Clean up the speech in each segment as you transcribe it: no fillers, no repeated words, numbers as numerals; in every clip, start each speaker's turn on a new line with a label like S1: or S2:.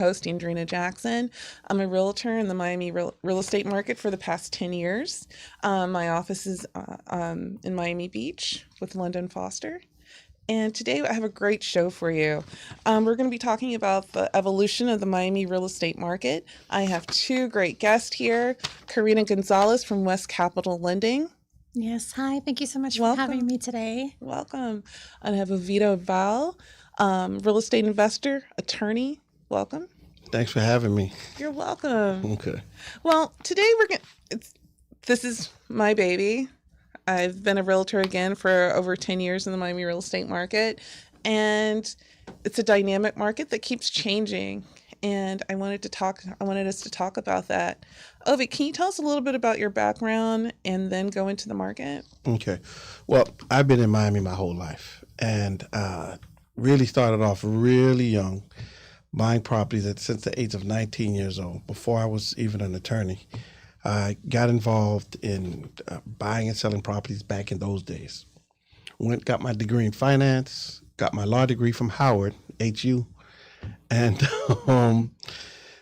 S1: Host Andreana Jackson. I'm a realtor in the Miami real estate market for the past 10 years. My office is in Miami Beach with London Foster. And today I have a great show for you. We're going to be talking about the evolution of the Miami real estate market. I have two great guests here, Karina Gonzalez from West Capital Lending.
S2: Yes, hi. Thank you so much
S1: Welcome.
S2: for having me today.
S1: Welcome. And I have Ovido Val, real estate investor, attorney. Welcome.
S3: Thanks for having me.
S1: You're welcome.
S3: Okay.
S1: Well, today this is my baby. I've been a realtor again for over 10 years in the Miami real estate market, and it's a dynamic market that keeps changing. And I wanted us to talk about that. Ovi, can you tell us a little bit about your background and then go into the market?
S3: Okay. Well, I've been in Miami my whole life, and really started off really young, buying properties since the age of 19 years old, before I was even an attorney. I got involved in buying and selling properties back in those days. Got my degree in finance, got my law degree from Howard, HU. And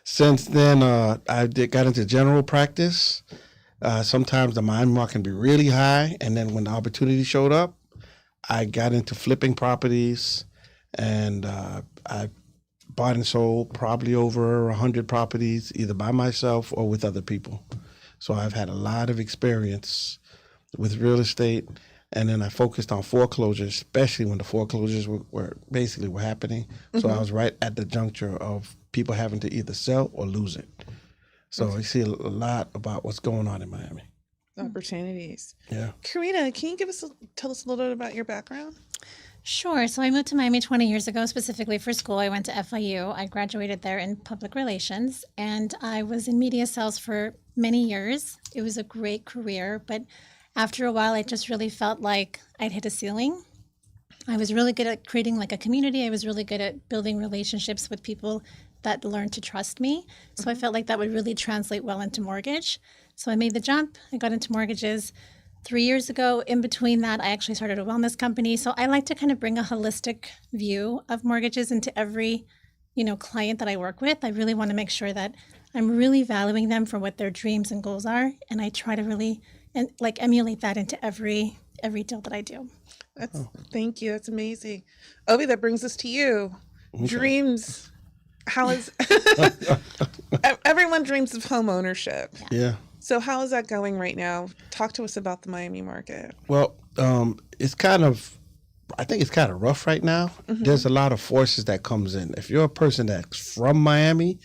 S3: since then, got into general practice. Sometimes the Miami market can be really high. And then when the opportunity showed up, I got into flipping properties, and I bought and sold probably over 100 properties, either by myself or with other people. So I've had a lot of experience with real estate, and then I focused on foreclosures, especially when the foreclosures were happening. Mm-hmm. So I was right at the juncture of people having to either sell or lose it. So I see a lot about what's going on in Miami.
S1: Opportunities.
S3: Yeah.
S1: Karina, can you tell us a little bit about your background?
S2: Sure. So I moved to Miami 20 years ago, specifically for school. I went to FIU. I graduated there in public relations, and I was in media sales for many years. It was a great career, but after a while, I just really felt like I'd hit a ceiling. I was really good at creating like a community. I was really good at building relationships with people that learned to trust me. So I felt like that would really translate well into mortgage. So I made the jump. I got into mortgages 3 years ago. In between that, I actually started a wellness company. So I like to kind of bring a holistic view of mortgages into every, client that I work with. I really want to make sure that I'm really valuing them for what their dreams and goals are. And I try to really emulate that into every deal that I do.
S1: Thank you. That's amazing. Ovi, that brings us to you. Okay. Dreams. How is everyone dreams of home ownership?
S3: Yeah.
S1: So how is that going right now? Talk to us about the Miami market.
S3: Well, I think it's kind of rough right now. Mm-hmm. There's a lot of forces that comes in. If you're a person that's from Miami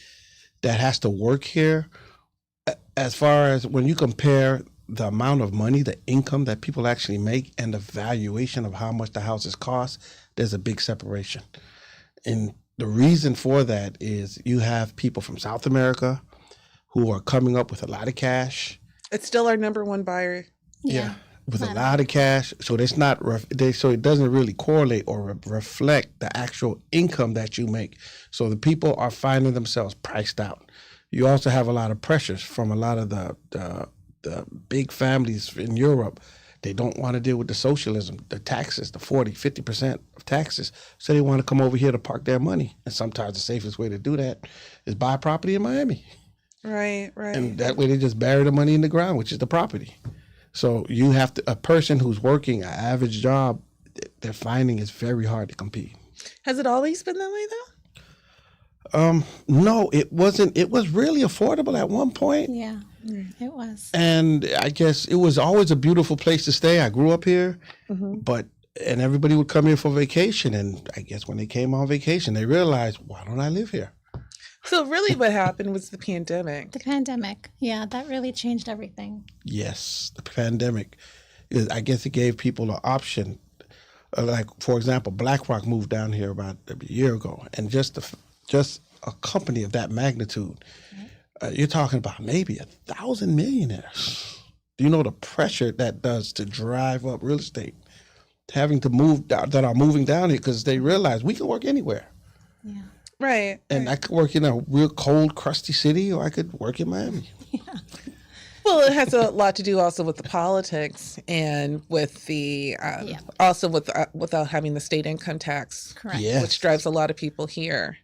S3: that has to work here, as far as when you compare the amount of money, the income that people actually make, and the valuation of how much the houses cost, there's a big separation. And the reason for that is you have people from South America who are coming up with a lot of cash.
S1: It's still our number one buyer.
S3: Yeah, with a lot of cash. So it's not so it doesn't really correlate or reflect the actual income that you make. So the people are finding themselves priced out. You also have a lot of pressures from a lot of the big families in Europe. They don't want to deal with the socialism, the taxes, the 40-50% of taxes. So they want to come over here to park their money. And sometimes the safest way to do that is buy property in Miami.
S1: Right.
S3: And that way they just bury the money in the ground, which is the property. So you have a person who's working an average job, they're finding it's very hard to compete.
S1: Has it always been that way though?
S3: No, it wasn't. It was really affordable at one point.
S2: Yeah, it was.
S3: And I guess it was always a beautiful place to stay. I grew up here, and everybody would come here for vacation. And I guess when they came on vacation, they realized, why don't I live here?
S1: So really what happened was the pandemic.
S2: The pandemic. Yeah, that really changed everything.
S3: Yes, the pandemic. I guess it gave people an option. Like, for example, BlackRock moved down here about a year ago. And just a company of that magnitude, you're talking about maybe 1,000 millionaires. Do you know the pressure that does to drive up real estate? Having to move down, that are moving down here because they realize we can work anywhere.
S2: Yeah.
S1: Right.
S3: And I could work in a real cold, crusty city, or I could work in Miami.
S2: Yeah.
S1: Well, it has a lot to do also with the politics and with the also with without having the state income tax,
S2: correct,
S3: yes,
S1: which drives a lot of people here.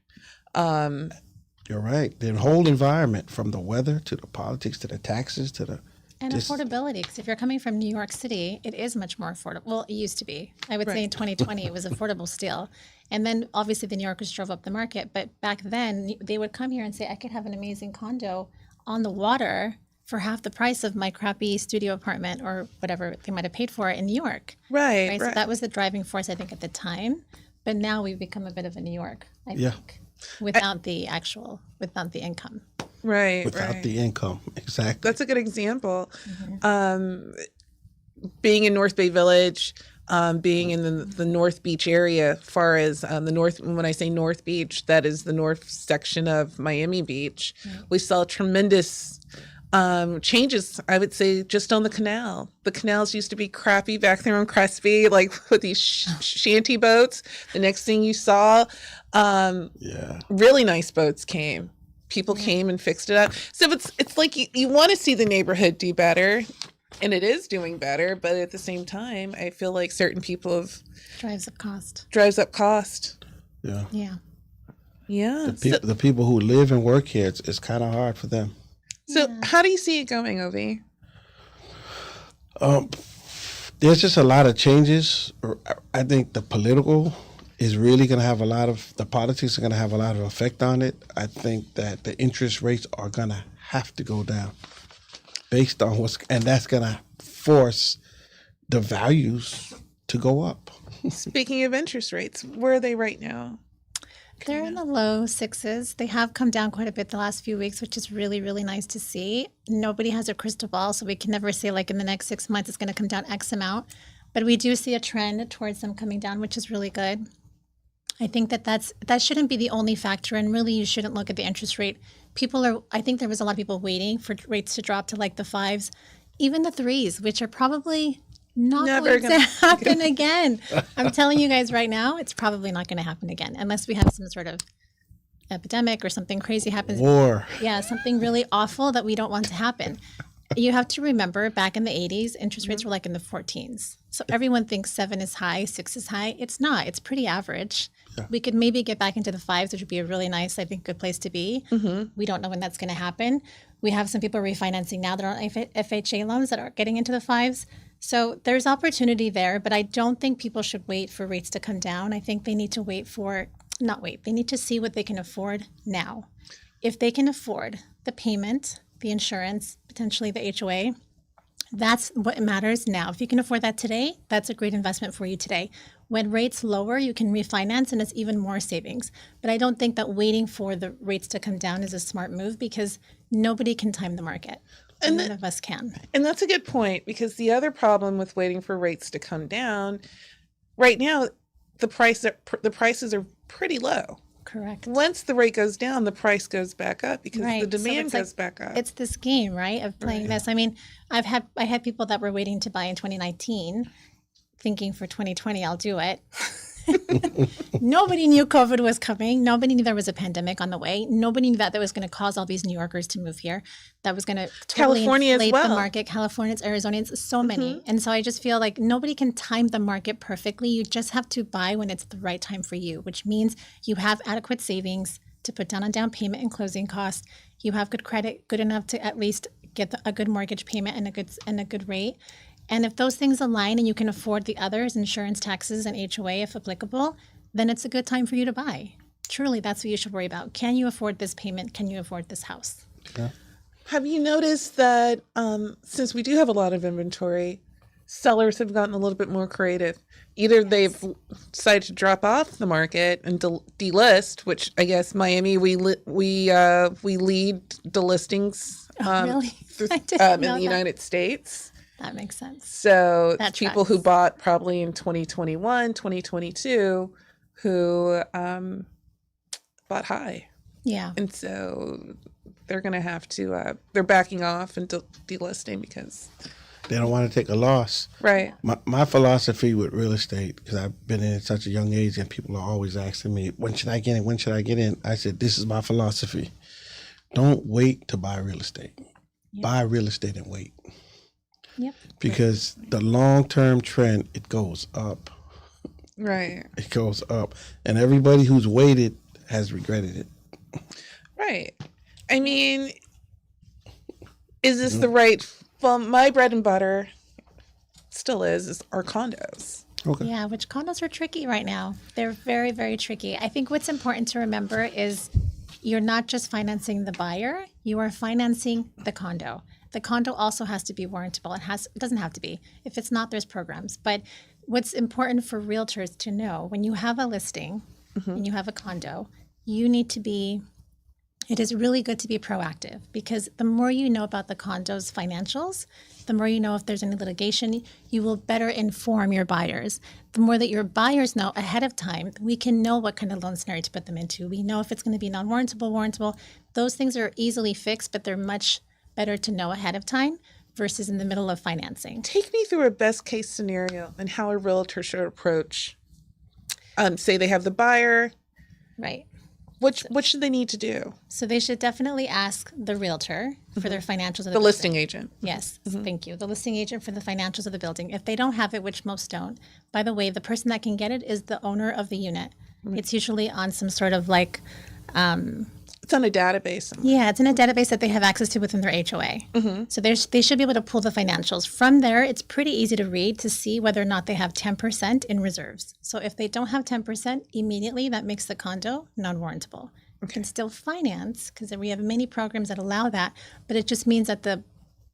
S3: You're right. The whole environment, from the weather to the politics to the taxes to the
S2: And
S3: just-
S2: affordability, because if you're coming from New York City, it is much more affordable. Well, it used to be. I would say in 2020, it was affordable still. And then obviously the New Yorkers drove up the market. But back then, they would come here and say, I could have an amazing condo on the water for half the price of my crappy studio apartment or whatever they might have paid for it in New York.
S1: Right.
S2: So that was the driving force, I think, at the time. But now we've become a bit of a New York, I think, without the income.
S1: Right.
S3: without the income. Exactly.
S1: That's a good example. Being in North Bay Village, being in the North Beach area, far as the north, when I say North Beach, that is the north section of Miami Beach. We saw tremendous changes, I would say, just on the canal. The canals used to be crappy back there on Crespi, like with these shanty boats. The next thing you saw, really nice boats came. People came and fixed it up. So it's like you want to see the neighborhood do better, and it is doing better. But at the same time, I feel like certain people
S2: Drives up cost.
S3: Yeah.
S2: Yeah.
S1: Yeah.
S3: The people who live and work here, it's kind of hard for them.
S1: So how do you see it going, Ovi?
S3: There's just a lot of changes. I think the political is really going to have the politics are going to have a lot of effect on it. I think that the interest rates are going to have to go down based on and that's going to force the values to go up.
S1: Speaking of interest rates, where are they right now?
S2: They're in the low sixes. They have come down quite a bit the last few weeks, which is really, really nice to see. Nobody has a crystal ball, so we can never say like in the next 6 months it's going to come down X amount. But we do see a trend towards them coming down, which is really good. I think that shouldn't be the only factor, and really you shouldn't look at the interest rate. I think there was a lot of people waiting for rates to drop to like the 5s, even the 3s, which are probably not going to happen again. I'm telling you guys right now, it's probably not going to happen again unless we have some sort of epidemic or something crazy happens.
S3: War.
S2: Yeah, something really awful that we don't want to happen. You have to remember back in the 80s, interest rates were like in the 14s. So everyone thinks 7 is high, 6 is high. It's not. It's pretty average. Yeah. We could maybe get back into the 5s, which would be a really nice, I think, good place to be. We don't know when that's going to happen. We have some people refinancing now that are on FHA loans that are getting into the 5s. So there's opportunity there, but I don't think people should wait for rates to come down. I think they need to they need to see what they can afford now. If they can afford the payment, the insurance, potentially the HOA, that's what matters now. If you can afford that today, that's a great investment for you today. When rates lower, you can refinance and it's even more savings. But I don't think that waiting for the rates to come down is a smart move because nobody can time the market. And none of us can.
S1: And that's a good point, because the other problem with waiting for rates to come down, right now, the prices are pretty low.
S2: Correct.
S1: Once the rate goes down, the price goes back up because the demand goes back up.
S2: It's this game, right, of playing this. I mean, I had people that were waiting to buy in 2019, thinking for 2020 I'll do it. Nobody knew COVID was coming. Nobody knew there was a pandemic on the way. Nobody knew that was going to cause all these New Yorkers to move here. That was going to totally inflate the market. Californians, Arizonians, so many. And so I just feel like nobody can time the market perfectly. You just have to buy when it's the right time for you, which means you have adequate savings to put down on down payment and closing costs. You have good credit, good enough to at least get a good mortgage payment and a good rate. And if those things align and you can afford the others, insurance, taxes, and HOA if applicable, then it's a good time for you to buy. Truly, that's what you should worry about. Can you afford this payment? Can you afford this house?
S3: Yeah.
S1: Have you noticed that since we do have a lot of inventory, sellers have gotten a little bit more creative? Either they've decided to drop off the market and delist, which I guess Miami we lead delistings
S2: really?
S1: in the United States.
S2: That makes sense.
S1: So people who bought probably in 2021, 2022, who bought high.
S2: Yeah.
S1: And so they're going to have to, they're backing off and delisting because
S3: they don't want to take a loss.
S1: Right.
S3: My philosophy with real estate, because I've been in at such a young age and people are always asking me, when should I get in? When should I get in? I said, this is my philosophy. Don't wait to buy real estate. Yep. Buy real estate and wait.
S2: Yep.
S3: Because the long-term trend, it goes up.
S1: Right.
S3: It goes up. And everybody who's waited has regretted it.
S1: Right. I mean, is this the right? Well, my bread and butter still is our condos.
S3: Okay.
S2: Yeah, which condos are tricky right now. They're very, very tricky. I think what's important to remember is you're not just financing the buyer, you are financing the condo. The condo also has to be warrantable. It doesn't have to be. If it's not, there's programs. But what's important for realtors to know, when you have a listing and you have a condo, it is really good to be proactive, because the more you know about the condo's financials, the more you know if there's any litigation, you will better inform your buyers. The more that your buyers know ahead of time, we can know what kind of loan scenario to put them into. We know if it's going to be non-warrantable, warrantable. Those things are easily fixed, but they're much better to know ahead of time versus in the middle of financing.
S1: Take me through a best case scenario and how a realtor should approach. Say they have the buyer.
S2: Right.
S1: What should they need to do?
S2: So they should definitely ask the realtor for their financials of the
S1: The
S2: building.
S1: listing agent.
S2: Yes, thank you. The listing agent for the financials of the building. If they don't have it, which most don't, by the way, the person that can get it is the owner of the unit. It's usually on some sort of like,
S1: It's on a database.
S2: yeah, it's in a database that they have access to within their HOA. So they should be able to pull the financials. From there, it's pretty easy to read to see whether or not they have 10% in reserves. So if they don't have 10%, immediately that makes the condo non-warrantable. You can still finance, because we have many programs that allow that, but it just means that the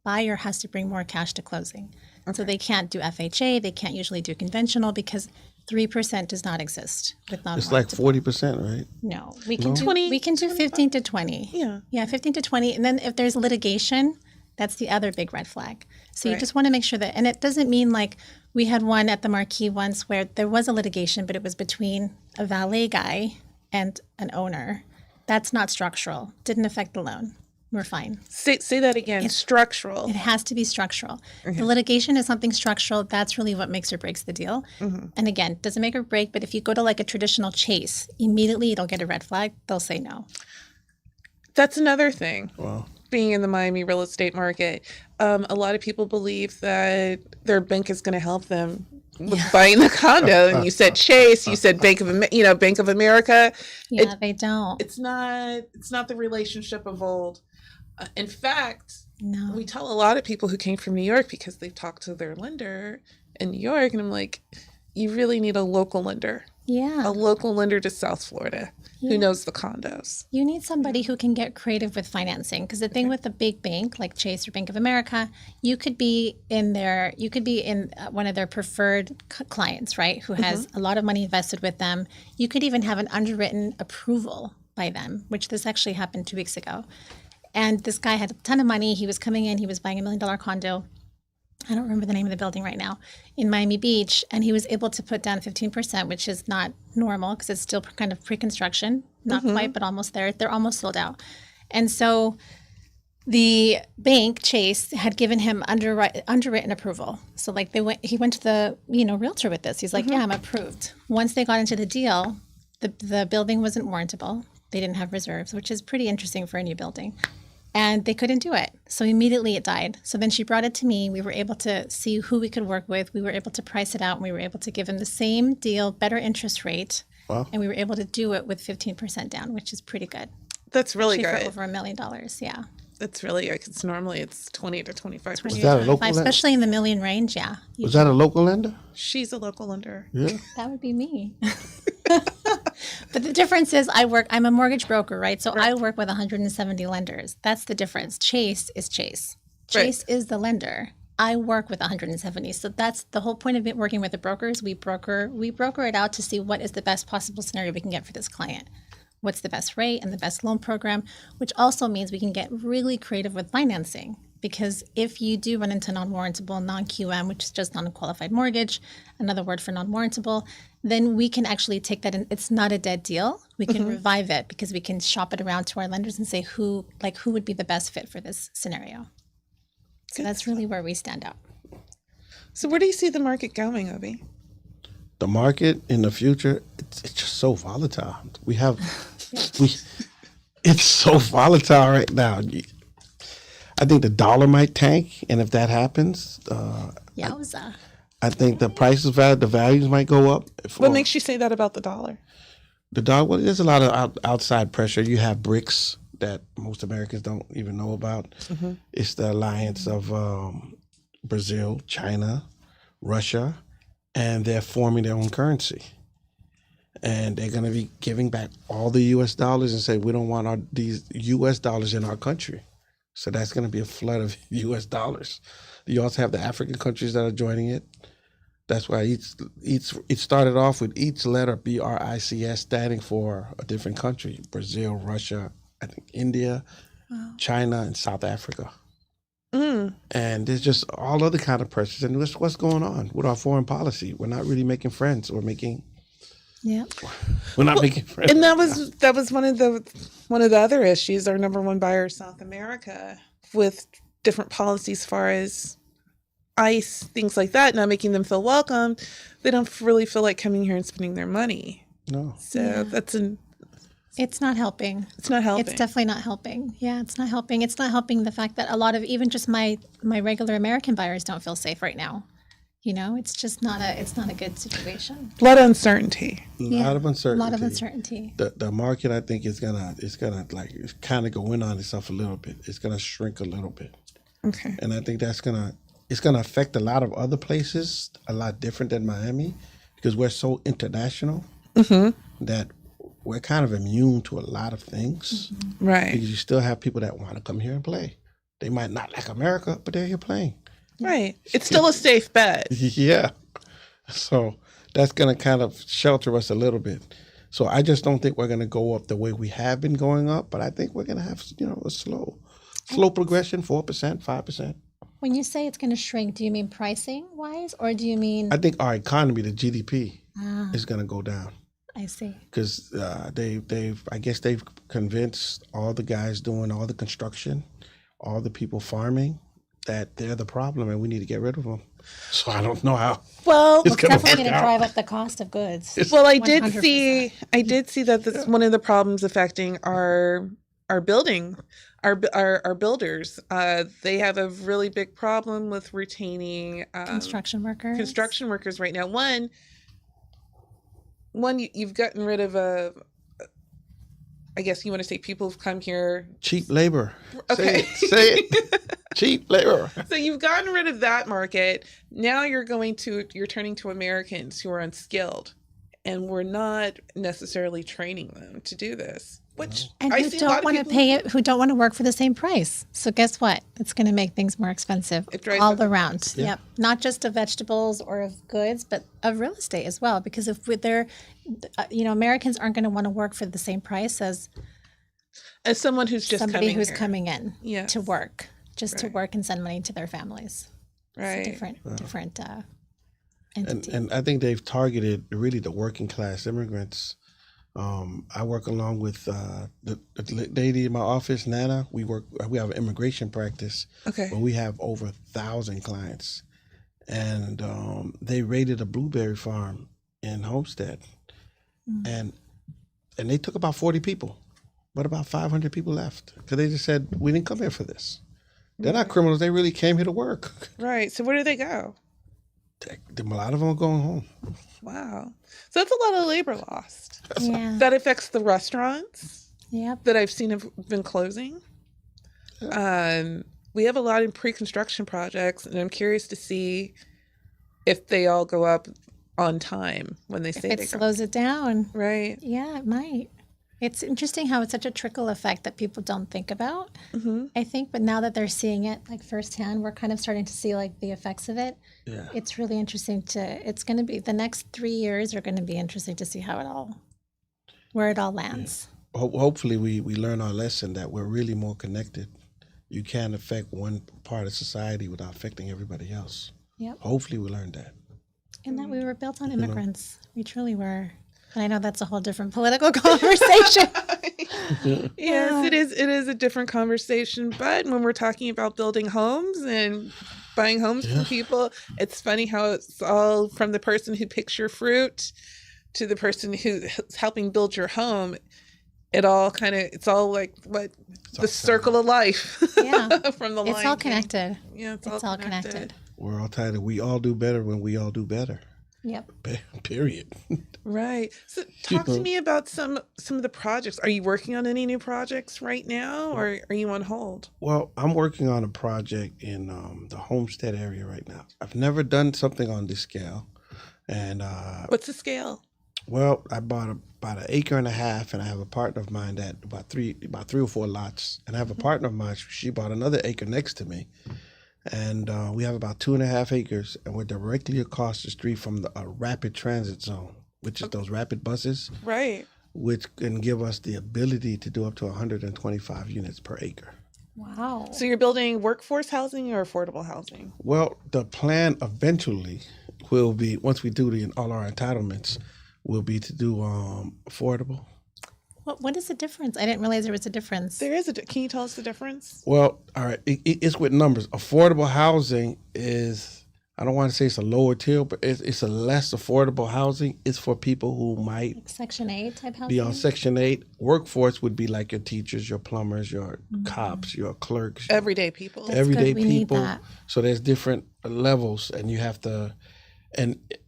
S2: buyer has to bring more cash to closing. So they can't do FHA, they can't usually do conventional, because 3% does not exist with non-warrantable.
S3: It's like 40%, right?
S2: No, we can do
S1: 20,
S2: we can do 15 to 20.
S1: Yeah.
S2: 15 to 20, and then if there's litigation, that's the other big red flag. So you
S1: Right.
S2: just want to make sure that, and it doesn't mean like we had one at the Marquee once where there was a litigation, but it was between a valet guy and an owner. That's not structural. Didn't affect the loan. We're fine.
S1: Say that again. Structural.
S2: It has to be structural. The litigation is something structural. That's really what makes or breaks the deal. And again, doesn't make or break, but if you go to like a traditional chase, immediately it'll get a red flag. They'll say no.
S1: That's another thing.
S3: Wow.
S1: Being in the Miami real estate market, a lot of people believe that their bank is going to help them with buying the condo. And you said Chase, you said Bank of America.
S2: Yeah, they don't.
S1: It's not the relationship of old. In fact,
S2: No.
S1: we tell a lot of people who came from New York because they've talked to their lender in New York, and I'm like, you really need a local lender.
S2: Yeah.
S1: A local lender to South Florida who knows the condos.
S2: You need somebody who can get creative with financing, because the thing with a big bank like Chase or Bank of America, you could be in one of their preferred clients, right? Who has a lot of money invested with them. You could even have an underwritten approval by them, which this actually happened 2 weeks ago. And this guy had a ton of money. He was coming in, he was buying $1 million condo. I don't remember the name of the building right now, in Miami Beach, and he was able to put down 15%, which is not normal because it's still kind of pre-construction, not quite, but almost there. They're almost sold out. And so the bank, Chase, had given him underwritten approval. So like he went to the realtor with this. He's like, yeah, I'm approved. Once they got into the deal, the building wasn't warrantable. They didn't have reserves, which is pretty interesting for a new building. And they couldn't do it. So immediately it died. So then she brought it to me. We were able to see who we could work with. We were able to price it out, and we were able to give them the same deal, better interest rate.
S3: Wow.
S2: And we were able to do it with 15% down, which is pretty good.
S1: That's really
S2: Actually,
S1: good.
S2: for over $1 million. Yeah.
S1: That's really good because normally it's 20 to 25%.
S3: Was that a local lender?
S2: Especially in the million range. Yeah.
S3: Was that a local lender?
S1: She's a local lender.
S3: Yeah.
S2: That would be me. But the difference is I'm a mortgage broker, right? So I work with 170 lenders. That's the difference. Chase is Chase. Chase is the lender. I work with 170. So that's the whole point of it, working with the brokers. We broker it out to see what is the best possible scenario we can get for this client. What's the best rate and the best loan program, which also means we can get really creative with financing. Because if you do run into non-warrantable, non-QM, which is just non-qualified mortgage, another word for non-warrantable, then we can actually take that and it's not a dead deal. We can revive it because we can shop it around to our lenders and say who would be the best fit for this scenario. So that's really where we stand out.
S1: So where do you see the market going, Obi?
S3: The market in the future, it's just so volatile. It's so volatile right now. I think the dollar might tank, and if that happens,
S2: Yowza.
S3: I think the the values might go up.
S1: What makes you say that about the dollar?
S3: The dollar? Well, there's a lot of outside pressure. You have BRICS that most Americans don't even know about. It's the alliance of Brazil, China, Russia, and they're forming their own currency. And they're going to be giving back all the U.S. dollars and say, we don't want these U.S. dollars in our country. So that's going to be a flood of U.S. dollars. You also have the African countries that are joining it. That's why it started off with each letter BRICS standing for a different country: Brazil, Russia, I think India, China, and South Africa. And there's just all other kind of pressures. And what's going on with our foreign policy? We're not really making friends. We're not making friends.
S1: And that was one of the other issues. Our number one buyer is South America, with different policies as far as ICE, things like that, not making them feel welcome. They don't really feel like coming here and spending their money.
S3: No.
S1: So
S2: It's not helping.
S1: It's not helping.
S2: It's definitely not helping. Yeah, it's not helping. It's not helping the fact that a lot of even just my regular American buyers don't feel safe right now. You know, it's just not a good situation.
S1: A lot of uncertainty.
S3: A lot of uncertainty. The market, I think, is gonna like kind of go in on itself a little bit. It's gonna shrink a little bit.
S1: Okay.
S3: And I think it's gonna affect a lot of other places a lot different than Miami, because we're so international that we're kind of immune to a lot of things.
S1: Right.
S3: Because you still have people that want to come here and play. They might not like America, but they're here playing.
S1: Right. It's still a safe bet.
S3: Yeah. So that's going to kind of shelter us a little bit. So I just don't think we're going to go up the way we have been going up, but I think we're going to have, a slow progression, 4%, 5%.
S2: When you say it's going to shrink, do you mean pricing wise, or do you mean?
S3: I think our economy, the GDP, is going to go down.
S2: I see.
S3: Because they've convinced all the guys doing all the construction, all the people farming, that they're the problem and we need to get rid of them. So I don't know how.
S1: Well,
S2: it's definitely going to drive up the cost of goods.
S1: Well, I did see that that's one of the problems affecting our builders. They have a really big problem with retaining
S2: construction workers
S1: right now. One, you've gotten rid of I guess you want to say people who've come here.
S3: Cheap labor.
S1: Okay.
S3: Say it. Cheap labor.
S1: So you've gotten rid of that market. Now you're turning to Americans who are unskilled, and we're not necessarily training them to do this. Which
S2: and who don't want to pay it, who don't want to work for the same price. So guess what? It's going to make things more expensive all around.
S3: Yeah.
S2: Yep, not just of vegetables or of goods, but of real estate as well. Because if they're, Americans aren't going to want to work for the same price as
S1: someone who's just
S2: coming in to work, to work and send money to their families.
S1: Right.
S2: It's a different entity.
S3: And I think they've targeted really the working class immigrants. I work along with the lady in my office, Nana. We have an immigration practice.
S1: Okay.
S3: Where we have over 1,000 clients, and they raided a blueberry farm in Homestead, and they took about 40 people, but about 500 people left because they just said, we didn't come here for this. They're not criminals. They really came here to work.
S1: Right. So where do they go?
S3: A lot of them are going home.
S1: Wow. So that's a lot of labor lost.
S2: Yeah.
S1: That affects the restaurants
S2: Yep.
S1: that I've seen have been closing. We have a lot in pre-construction projects, and I'm curious to see if they all go up on time when they say
S2: It
S1: they go.
S2: slows it down.
S1: Right.
S2: Yeah, it might. It's interesting how it's such a trickle effect that people don't think about, I think. But now that they're seeing it like firsthand, we're kind of starting to see like the effects of it.
S3: Yeah.
S2: It's really interesting it's going to be, the next 3 years are going to be interesting to see where it all lands.
S3: Yeah. Hopefully we learn our lesson that we're really more connected. You can't affect one part of society without affecting everybody else.
S2: Yep.
S3: Hopefully we learned that.
S2: And that we were built on immigrants. We truly were. And I know that's a whole different political conversation.
S1: Yes, it is. It is a different conversation. But when we're talking about building homes and buying homes from people, it's funny how it's all from the person who picks your fruit to the person who's helping build your home. It's all like the circle of life.
S2: Yeah.
S1: From the
S2: It's
S1: Lion
S2: all
S1: King.
S2: connected.
S1: Yeah,
S2: It's all connected.
S3: We're all tired of we all do better when we all do better.
S2: Yep.
S3: Period.
S1: Right. So
S3: You
S1: talk to
S3: know.
S1: me about some of the projects. Are you working on any new projects right now, or are you on hold?
S3: Well, I'm working on a project in the Homestead area right now. I've never done something on this scale, and
S1: What's the scale?
S3: well, I bought about an acre and a half, and I have a partner of mine that about three or four lots, and I have a partner of mine. She bought another acre next to me, and we have about 2.5 acres, and we're directly across the street from the rapid transit zone, which is those rapid buses,
S1: Right.
S3: which can give us the ability to do up to 125 units per acre.
S2: Wow.
S1: So you're building workforce housing or affordable housing?
S3: Well, the plan eventually will be, once we do all our entitlements, will be to do affordable.
S2: What is the difference? I didn't realize there was a difference.
S1: There is can you tell us the difference?
S3: Well, all right, it's with numbers. Affordable housing is, I don't want to say it's a lower tier, but it's a less affordable housing. It's for people who might
S2: Like Section 8 type housing?
S3: be on Section 8. Workforce would be like your teachers, your plumbers, your cops, your clerks,
S1: Everyday people.
S2: That's
S3: everyday
S2: good. We need
S3: people.
S2: that.
S3: So there's different levels, and you have to,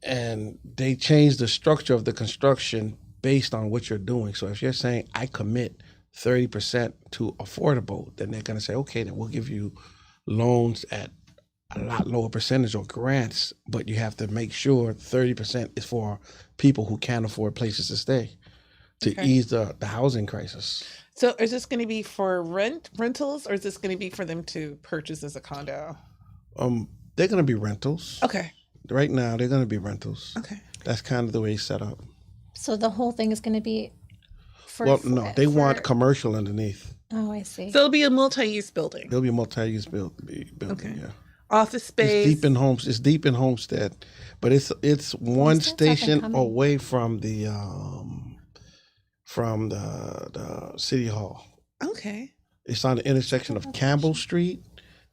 S3: and they change the structure of the construction based on what you're doing. So if you're saying I commit 30% to affordable, then they're going to say, okay, then we'll give you loans at a lot lower percentage or grants, but you have to make sure 30% is for people who can't afford places to stay to
S1: Okay.
S3: ease the housing crisis.
S1: So is this going to be for rentals, or is this going to be for them to purchase as a condo?
S3: They're going to be rentals.
S1: Okay.
S3: Right now, they're going to be rentals.
S1: Okay.
S3: That's kind of the way it's set up.
S2: So the whole thing is going to be for.
S3: Well, no, they want commercial underneath.
S2: Oh, I see.
S1: So it'll be a multi-use building.
S3: It'll be a multi-use building.
S1: Okay.
S3: Yeah.
S1: Office space.
S3: It's deep in Homestead, but it's one
S2: Homestead's up and
S3: station
S2: coming.
S3: away from the city hall.
S1: Okay.
S3: It's on the intersection of Campbell Street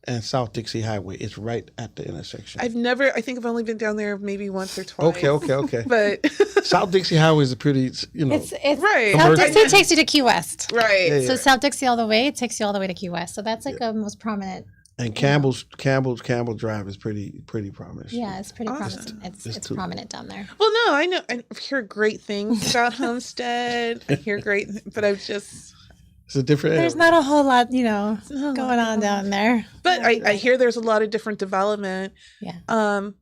S3: and South Dixie Highway. It's right at the intersection.
S1: I think I've only been down there maybe once or twice.
S3: Okay.
S1: But
S3: South Dixie Highway is a pretty,
S2: It's
S1: right.
S2: South
S3: Commercial.
S2: Dixie takes you to Key West.
S1: Right.
S3: Yeah, yeah.
S2: So South Dixie all the way, it takes you all the way to Key West. So that's like a most prominent.
S3: And Campbell Drive is pretty prominent.
S2: Yeah, it's pretty
S1: Awesome.
S2: prominent.
S3: It's
S2: It's
S3: too-
S2: prominent down there.
S1: Well, no, I know. I hear great things about Homestead. I hear great, but I've just.
S3: It's a different
S2: There's
S3: area.
S2: not a whole lot,
S1: not a lot
S2: going on down there.
S1: But I hear there's a lot of different development.
S2: Yeah.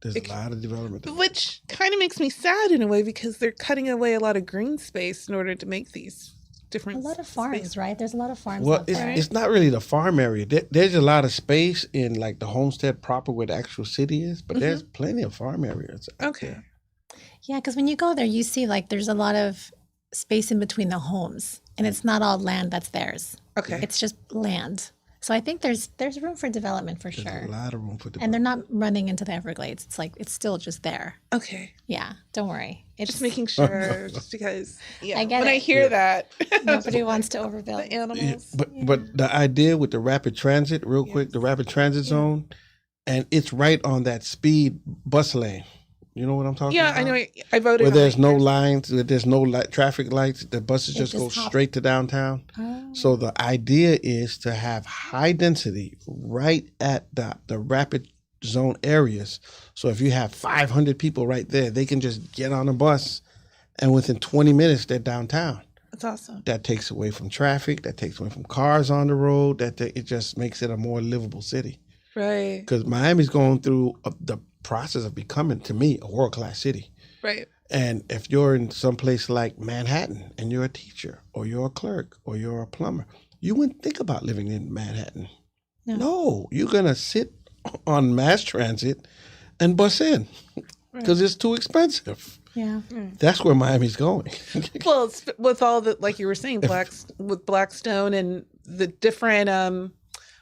S3: There's a lot of development.
S1: Which kind of makes me sad in a way, because they're cutting away a lot of green space in order to make these different.
S2: A lot of farms,
S1: spaces.
S2: right? There's a lot of farms
S3: Well,
S2: out there.
S3: it's not really the farm area. There's a lot of space in like the Homestead proper where the actual city is, but there's plenty of farm areas. out
S1: Okay.
S3: there.
S2: Yeah, because when you go there, you see like there's a lot of space in between the homes, and it's not all land that's theirs.
S1: Okay.
S2: It's just land. So I think there's room for development for
S3: There's
S2: sure.
S3: a lot of room for
S2: And they're
S3: development.
S2: not running into the Everglades. It's like it's still just there.
S1: Okay.
S2: Yeah, don't worry. It's
S1: Just making sure, just because. Yeah.
S2: I get
S1: when I
S2: it.
S1: hear that.
S2: nobody wants to
S1: the
S2: overbuild.
S3: Yeah,
S1: animals.
S3: but the idea with the rapid transit, real quick, the rapid transit zone, and it's right on that speed bus lane. You know what I'm talking
S1: Yeah,
S3: about?
S1: I know. I voted.
S3: Where
S1: on
S3: there's
S1: it.
S3: no lines, where there's no traffic lights, the buses
S2: They
S3: just go
S2: just hop.
S3: straight to downtown.
S2: Oh,
S3: So the idea is to have high density right at the rapid zone areas. So if you have 500 people right there, they can just get on a bus, and within 20 minutes they're downtown.
S1: That's awesome.
S3: That takes away from traffic. That takes away from cars on the road. It just makes it a more livable city.
S1: Right.
S3: Because Miami's going through the process of becoming, to me, a world-class city.
S1: Right.
S3: And if you're in some place like Manhattan and you're a teacher or you're a clerk or you're a plumber, you wouldn't think about living in Manhattan. No, you're going to sit on mass transit and bus in because it's too expensive.
S2: yeah.
S3: That's where Miami's going.
S1: Well, it's, with all the, like you were saying, with Blackstone and the different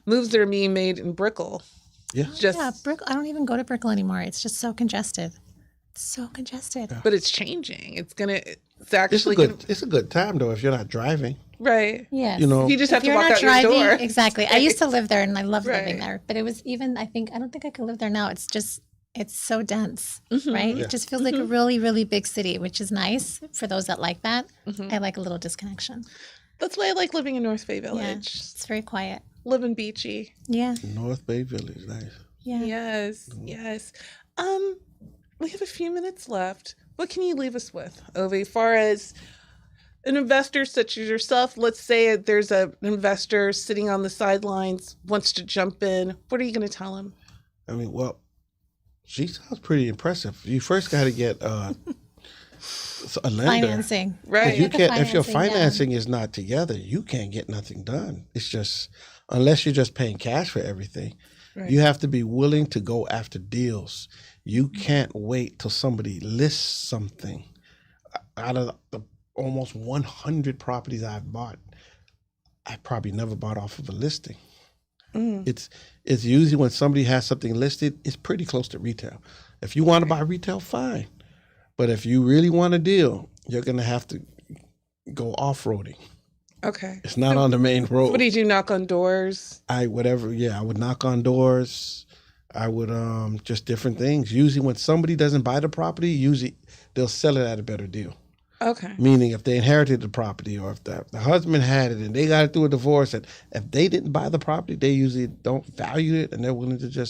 S1: moves that are being made in Brickell.
S3: Yeah.
S1: Just,
S2: Yeah, I don't even go to Brickell anymore. It's just so congested. It's so congested.
S1: but it's changing. It's
S3: It's
S1: actually
S3: a good time though if you're not driving.
S1: right.
S2: Yes.
S3: You know,
S1: You just have
S2: If
S1: to
S2: you're
S1: walk
S2: not
S1: out
S2: driving,
S1: your door.
S2: exactly. I used to live there and I loved living
S1: Right.
S2: there. But it was even, I don't think I could live there now. It's so dense,
S1: Mhm.
S2: right?
S3: Yeah.
S2: It just feels like a really, really big city, which is nice for those that like that.
S1: Mhm.
S2: I like a little disconnection.
S1: That's why I like living in North Bay
S2: Yeah.
S1: Village.
S2: It's very quiet.
S1: Living beachy.
S2: Yeah.
S3: North Bay Village, nice.
S2: Yeah.
S1: Yes. Yes. we have a few minutes left. What can you leave us with, Ovi, as far as an investor such as yourself? Let's say there's an investor sitting on the sidelines, wants to jump in. What are you going to tell him?
S3: I mean, well, she sounds pretty impressive. You first got to get a lender.
S2: Financing.
S1: Right.
S3: You
S2: Get the
S3: can't if your
S2: financing, yeah.
S3: financing is not together, you can't get nothing done. It's just unless you're just paying cash for everything.
S1: Right.
S3: You have to be willing to go after deals. You can't wait till somebody lists something. Out of the almost 100 properties I've bought, I probably never bought off of a listing. It's usually when somebody has something listed, it's pretty close to retail. If you want to buy retail, fine. But if you really want a deal, you're going to have to go off-roading.
S1: Okay.
S3: It's not on the main road.
S1: What do you do? Knock on doors?
S3: I would knock on doors. I would just different things. Usually when somebody doesn't buy the property, usually they'll sell it at a better deal.
S1: Okay.
S3: Meaning if they inherited the property or if the husband had it and they got it through a divorce, and if they didn't buy the property, they usually don't value it and they're willing to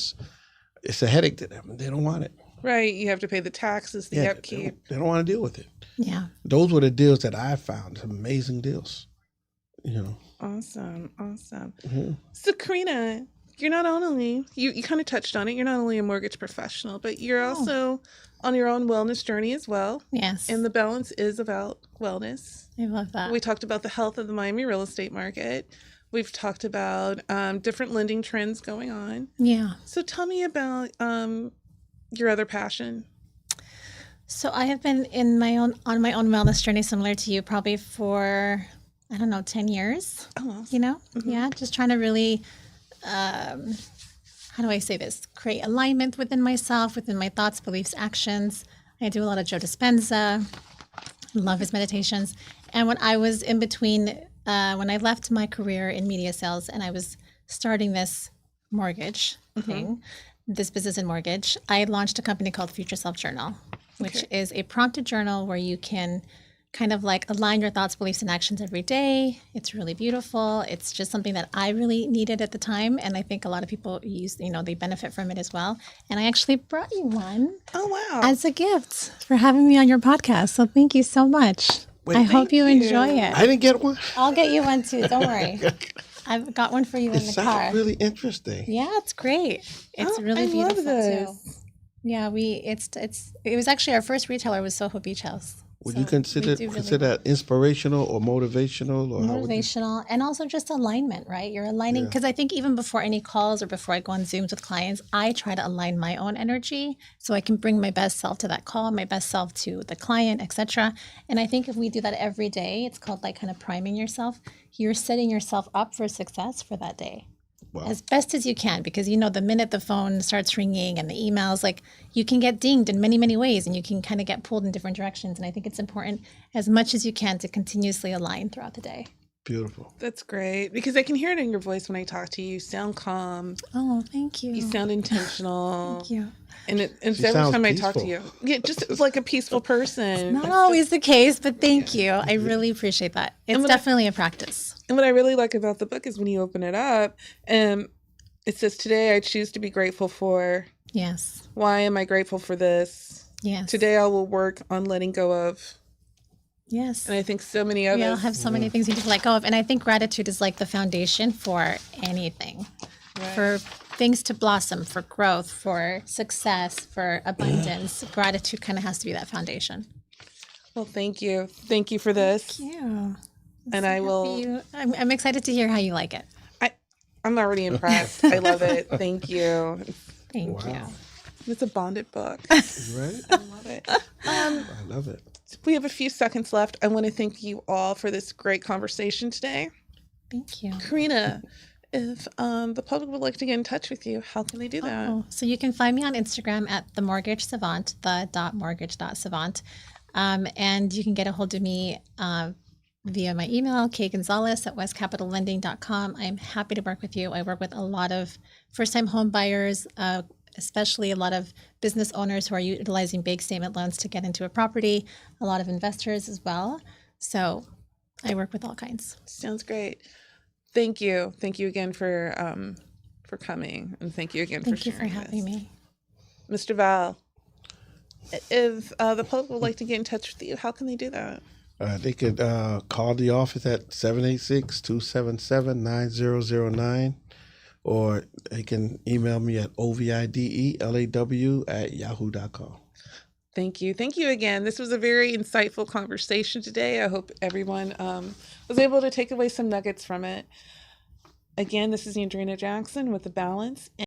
S3: it's a headache to them and they don't want it.
S1: Right. You have to pay the taxes, the upkeep.
S3: They don't want to deal with it.
S2: Yeah.
S3: Those were the deals that I found, amazing deals.
S1: Awesome.
S3: Mm-hmm.
S1: So, Karina, you're not only, you kind of touched on it, you're not only a mortgage professional, but you're also on your own wellness journey as well.
S2: Yes.
S1: And the balance is about wellness.
S2: I love that.
S1: We talked about the health of the Miami real estate market. We've talked about different lending trends going on.
S2: Yeah.
S1: So tell me about your other passion.
S2: So I have been on my own wellness journey, similar to you, probably for, 10 years.
S1: Oh,
S2: Yeah, just trying to really, how do I say this? Create alignment within myself, within my thoughts, beliefs, actions. I do a lot of Joe Dispenza. Love his meditations. And when I was in between, when I left my career in media sales and I was starting this mortgage thing, this business in mortgage, I launched a company called Future Self Journal, which is a prompted journal where you can kind of like align your thoughts, beliefs, and actions every day. It's really beautiful. It's just something that I really needed at the time. And I think a lot of people use, they benefit from it as well. And I actually brought you one as a gift for having me on your podcast. So thank you so much. I hope you enjoy it.
S3: I didn't get one.
S2: I'll get you one too. Don't worry. I've got one for you in the car.
S3: It sounds really interesting.
S2: Yeah, it's great. It's really beautiful too. Yeah, it was actually our first retailer was Soho Beach House.
S3: Would you consider that inspirational or motivational? Or
S2: motivational and also just alignment, right? You're aligning because I think even before any calls or before I go on Zooms with clients, I try to align my own energy so I can bring my best self to that call, my best self to the client, etc. And I think if we do that every day, it's called like kind of priming yourself. You're setting yourself up for success for that day. Wow. As best as you can, because the minute the phone starts ringing and the emails, like you can get dinged in many, many ways and you can kind of get pulled in different directions. And I think it's important as much as you can to continuously align throughout the day.
S3: Beautiful.
S1: That's great because I can hear it in your voice when I talk to you. You sound calm.
S2: Oh, thank you.
S1: You sound intentional.
S2: Thank you.
S1: And every time I talk to you, just like a peaceful person.
S2: Not always the case, but thank you. I really appreciate that. It's definitely a practice.
S1: And what I really like about the book is when you open it up, it says, today I choose to be grateful for.
S2: Yes.
S1: Why am I grateful for this?
S2: Yes.
S1: Today I will work on letting go of.
S2: Yes.
S1: And I think so many of us.
S2: We all have so many things we need to let go of. And I think gratitude is like the foundation for anything. Right. For things to blossom, for growth, for success, for abundance. Gratitude kind of has to be that foundation.
S1: Well, thank you. Thank you for this.
S2: Thank you.
S1: And I will.
S2: I'm excited to hear how you like it.
S1: I'm already impressed. I love it. Thank you.
S2: Thank you.
S1: It's a bonded book.
S3: Right?
S1: I love it.
S3: I love it.
S1: We have a few seconds left. I want to thank you all for this great conversation today.
S2: Thank you.
S1: Karina, if the public would like to get in touch with you, how can they do that?
S2: So you can find me on Instagram at The Mortgage Savant, the.mortgage.savant. And you can get a hold of me via my email, kgonzalez@westcapitallending.com. I'm happy to work with you. I work with a lot of first-time home buyers, especially a lot of business owners who are utilizing big statement loans to get into a property, a lot of investors as well. So I work with all kinds.
S1: Sounds great. Thank you. Thank you again for coming, and thank you again for sharing.
S2: Thank you for having me.
S1: Mr. Val. If the public would like to get in touch with you, how can they do that?
S3: They could call the office at 786-277-9009, or they can email me at ovidelaw@yahoo.com.
S1: Thank you. Thank you again. This was a very insightful conversation today. I hope everyone was able to take away some nuggets from it. Again, this is Andreana Jackson with The Balance.